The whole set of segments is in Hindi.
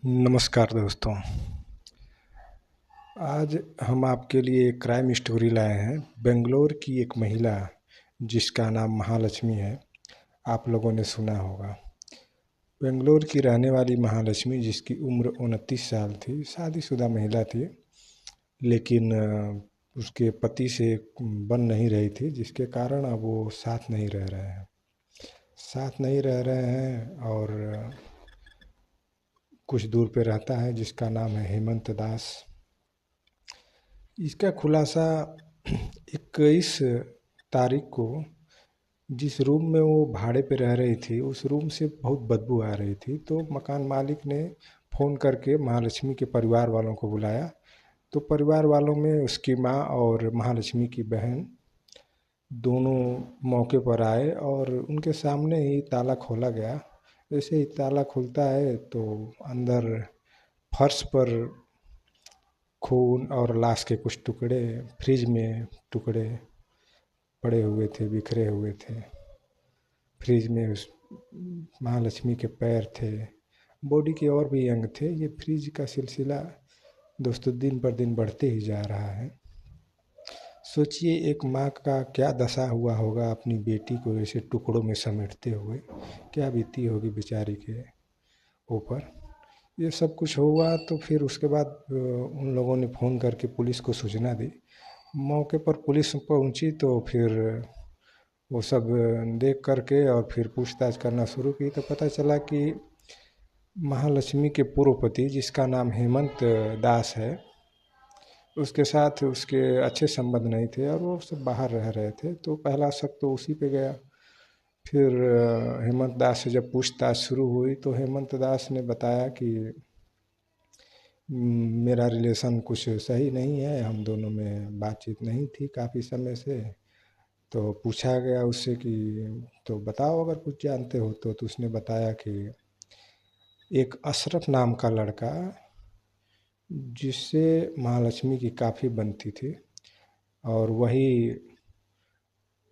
नमस्कार दोस्तों। आज हम आपके लिए एक क्राइम स्टोरी लाए हैं। बेंगलोर की एक महिला जिसका नाम महालक्ष्मी है, आप लोगों ने सुना होगा। बेंगलोर की रहने वाली महालक्ष्मी, जिसकी उम्र 29 साल थी, शादीशुदा महिला थी, लेकिन उसके पति से बन नहीं रही थी, जिसके कारण अब वो साथ नहीं रह रहे हैं। और कुछ दूर पे रहता है, जिसका नाम है हेमंत दास। इसका खुलासा 21 तारीख को जिस रूम में वो भाड़े पे रह रही थी, उस रूम से बहुत बदबू आ रही थी। तो मकान मालिक ने फ़ोन करके महालक्ष्मी के परिवार वालों को बुलाया। तो परिवार वालों में उसकी माँ और महालक्ष्मी की बहन दोनों मौके पर आए और उनके सामने ही ताला खोला गया। जैसे ही ताला खुलता है तो अंदर फर्श पर खून और लाश के कुछ टुकड़े, फ्रिज में टुकड़े पड़े हुए थे, बिखरे हुए थे। फ्रिज में उस महालक्ष्मी के पैर थे, बॉडी के और भी अंग थे। ये फ्रिज का सिलसिला दोस्तों दिन पर दिन बढ़ते ही जा रहा है। सोचिए एक माँ का क्या दशा हुआ होगा अपनी बेटी को ऐसे टुकड़ों में समेटते हुए, क्या बीती होगी बेचारी के ऊपर। ये सब कुछ हुआ तो फिर उसके बाद उन लोगों ने फ़ोन करके पुलिस को सूचना दी। मौके पर पुलिस पहुंची तो फिर वो सब देख करके और फिर पूछताछ करना शुरू की तो पता चला कि महालक्ष्मी के पूर्व पति, जिसका नाम हेमंत दास है, उसके साथ उसके अच्छे संबंध नहीं थे और वो सब बाहर रह रहे थे। तो पहला शक तो उसी पे गया। फिर हेमंत दास से जब पूछताछ शुरू हुई तो हेमंत दास ने बताया कि मेरा रिलेशन कुछ सही नहीं है, हम दोनों में बातचीत नहीं थी काफ़ी समय से। तो पूछा गया उससे कि तो बताओ अगर कुछ जानते हो तो उसने बताया कि एक अशरफ नाम का लड़का, जिससे महालक्ष्मी की काफ़ी बनती थी, और वही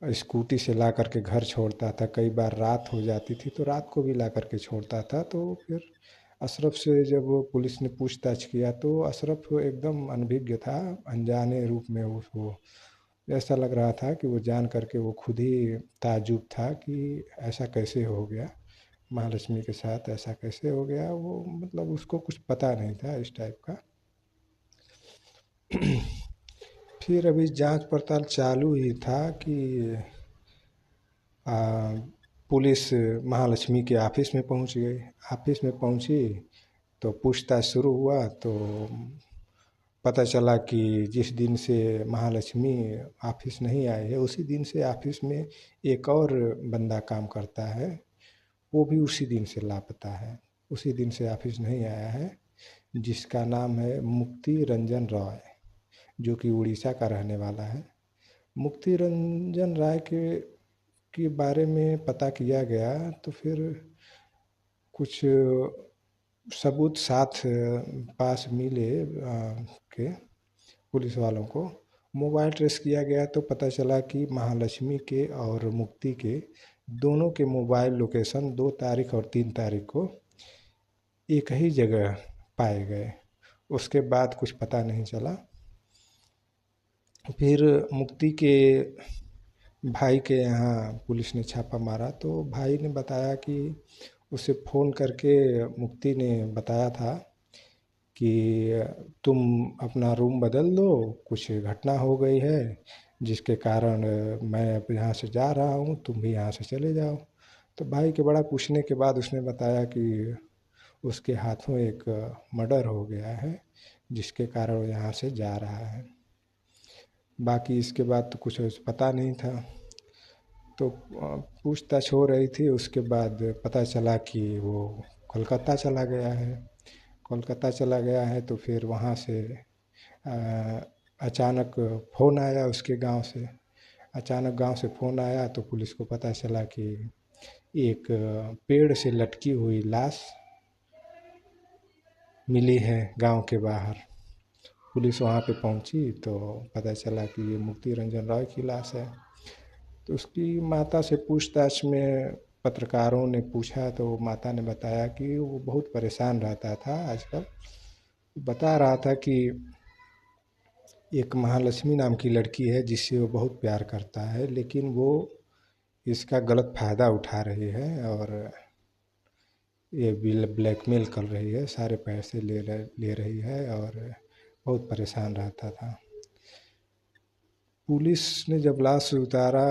स्कूटी से ला करके घर छोड़ता था। कई बार रात हो जाती थी तो रात को भी ला करके छोड़ता था। तो फिर अशरफ से जब पुलिस ने पूछताछ किया तो अशरफ एकदम अनभिज्ञ था, अनजाने रूप में उसको ऐसा लग रहा था कि वो जान करके वो खुद ही ताज्जुब था कि ऐसा कैसे हो गया, महालक्ष्मी के साथ ऐसा कैसे हो गया। वो मतलब उसको कुछ पता नहीं था इस टाइप का। फिर अभी जांच पड़ताल चालू ही था कि आ, पुलिस महालक्ष्मी के ऑफिस में पहुंच गई। ऑफिस में पहुंची तो पूछताछ शुरू हुआ तो पता चला कि जिस दिन से महालक्ष्मी ऑफिस नहीं आई है, उसी दिन से ऑफिस में एक और बंदा काम करता है, वो भी उसी दिन से लापता है, उसी दिन से ऑफिस नहीं आया है, जिसका नाम है मुक्ति रंजन रॉय, जो कि उड़ीसा का रहने वाला है। मुक्ति रंजन राय के बारे में पता किया गया तो फिर कुछ सबूत साथ पास मिले के पुलिस वालों को। मोबाइल ट्रेस किया गया तो पता चला कि महालक्ष्मी के और मुक्ति के दोनों के मोबाइल लोकेशन 2 तारीख और 3 तारीख को एक ही जगह पाए गए। उसके बाद कुछ पता नहीं चला। फिर मुक्ति के भाई के यहाँ पुलिस ने छापा मारा तो भाई ने बताया कि उसे फ़ोन करके मुक्ति ने बताया था कि तुम अपना रूम बदल दो, कुछ घटना हो गई है जिसके कारण मैं अब यहाँ से जा रहा हूँ, तुम भी यहाँ से चले जाओ। तो भाई के बड़ा पूछने के बाद उसने बताया कि उसके हाथों एक मर्डर हो गया है, जिसके कारण वो यहाँ से जा रहा है। बाकी इसके बाद तो कुछ पता नहीं था। तो पूछताछ हो रही थी, उसके बाद पता चला कि वो कोलकाता चला गया है। कोलकाता चला गया है तो फिर वहाँ से अचानक फ़ोन आया उसके गांव से। अचानक गांव से फ़ोन आया तो पुलिस को पता चला कि एक पेड़ से लटकी हुई लाश मिली है गांव के बाहर। पुलिस वहाँ पे पहुँची तो पता चला कि ये मुक्ति रंजन रॉय की लाश है। तो उसकी माता से पूछताछ में पत्रकारों ने पूछा तो माता ने बताया कि वो बहुत परेशान रहता था आजकल। बता रहा था कि एक महालक्ष्मी नाम की लड़की है जिससे वो बहुत प्यार करता है, लेकिन वो इसका गलत फ़ायदा उठा रही है और ये बिल ब्लैकमेल कर रही है, सारे पैसे ले रही है और बहुत परेशान रहता था। पुलिस ने जब लाश उतारा,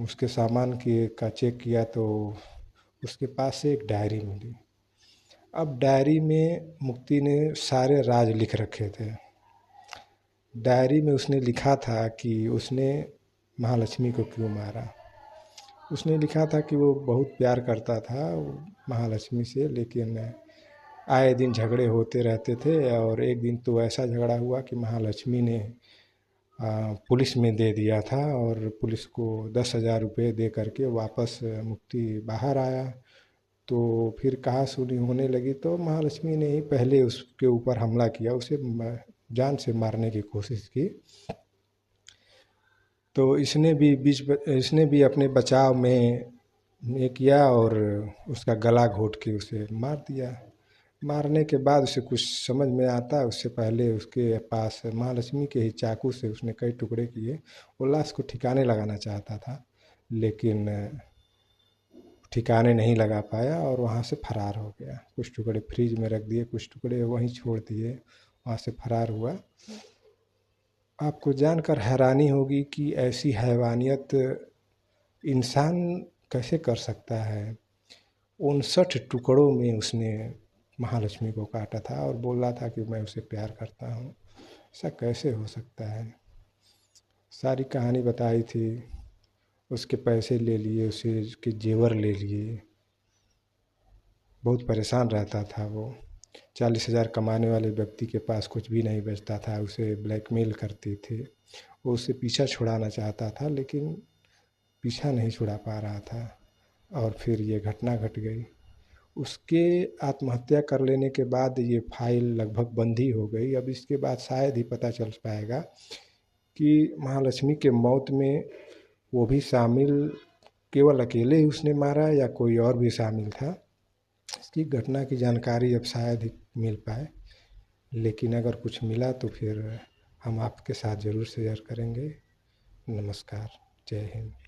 उसके सामान का चेक किया तो उसके पास से एक डायरी मिली। अब डायरी में मुक्ति ने सारे राज लिख रखे थे। डायरी में उसने लिखा था कि उसने महालक्ष्मी को क्यों मारा। उसने लिखा था कि वो बहुत प्यार करता था महालक्ष्मी से, लेकिन आए दिन झगड़े होते रहते थे और एक दिन तो ऐसा झगड़ा हुआ कि महालक्ष्मी ने पुलिस में दे दिया था और पुलिस को 10,000 रुपये दे करके वापस मुक्ति बाहर आया। तो फिर कहा सुनी होने लगी तो महालक्ष्मी ने ही पहले उसके ऊपर हमला किया, उसे जान से मारने की कोशिश की। तो इसने भी अपने बचाव में ये किया और उसका गला घोट के उसे मार दिया। मारने के बाद उसे कुछ समझ में आता, उससे पहले उसके पास महालक्ष्मी के ही चाकू से उसने कई टुकड़े किए। वो लाश को ठिकाने लगाना चाहता था, लेकिन ठिकाने नहीं लगा पाया और वहाँ से फरार हो गया। कुछ टुकड़े फ्रिज में रख दिए, कुछ टुकड़े वहीं छोड़ दिए, वहाँ से फरार हुआ। आपको जानकर हैरानी होगी कि ऐसी हैवानियत इंसान कैसे कर सकता है। 59 टुकड़ों में उसने महालक्ष्मी को काटा था और बोला था कि मैं उसे प्यार करता हूँ। ऐसा कैसे हो सकता है। सारी कहानी बताई थी, उसके पैसे ले लिए, उसके जेवर ले लिए। बहुत परेशान रहता था वो। 40,000 कमाने वाले व्यक्ति के पास कुछ भी नहीं बचता था, उसे ब्लैकमेल करती थी। वो उससे पीछा छुड़ाना चाहता था, लेकिन पीछा नहीं छुड़ा पा रहा था और फिर ये घटना घट गई। उसके आत्महत्या कर लेने के बाद ये फाइल लगभग बंद ही हो गई। अब इसके बाद शायद ही पता चल पाएगा कि महालक्ष्मी के मौत में वो भी शामिल, केवल अकेले ही उसने मारा या कोई और भी शामिल था। इसकी घटना की जानकारी अब शायद ही मिल पाए, लेकिन अगर कुछ मिला तो फिर हम आपके साथ ज़रूर शेयर करेंगे। नमस्कार, जय हिंद।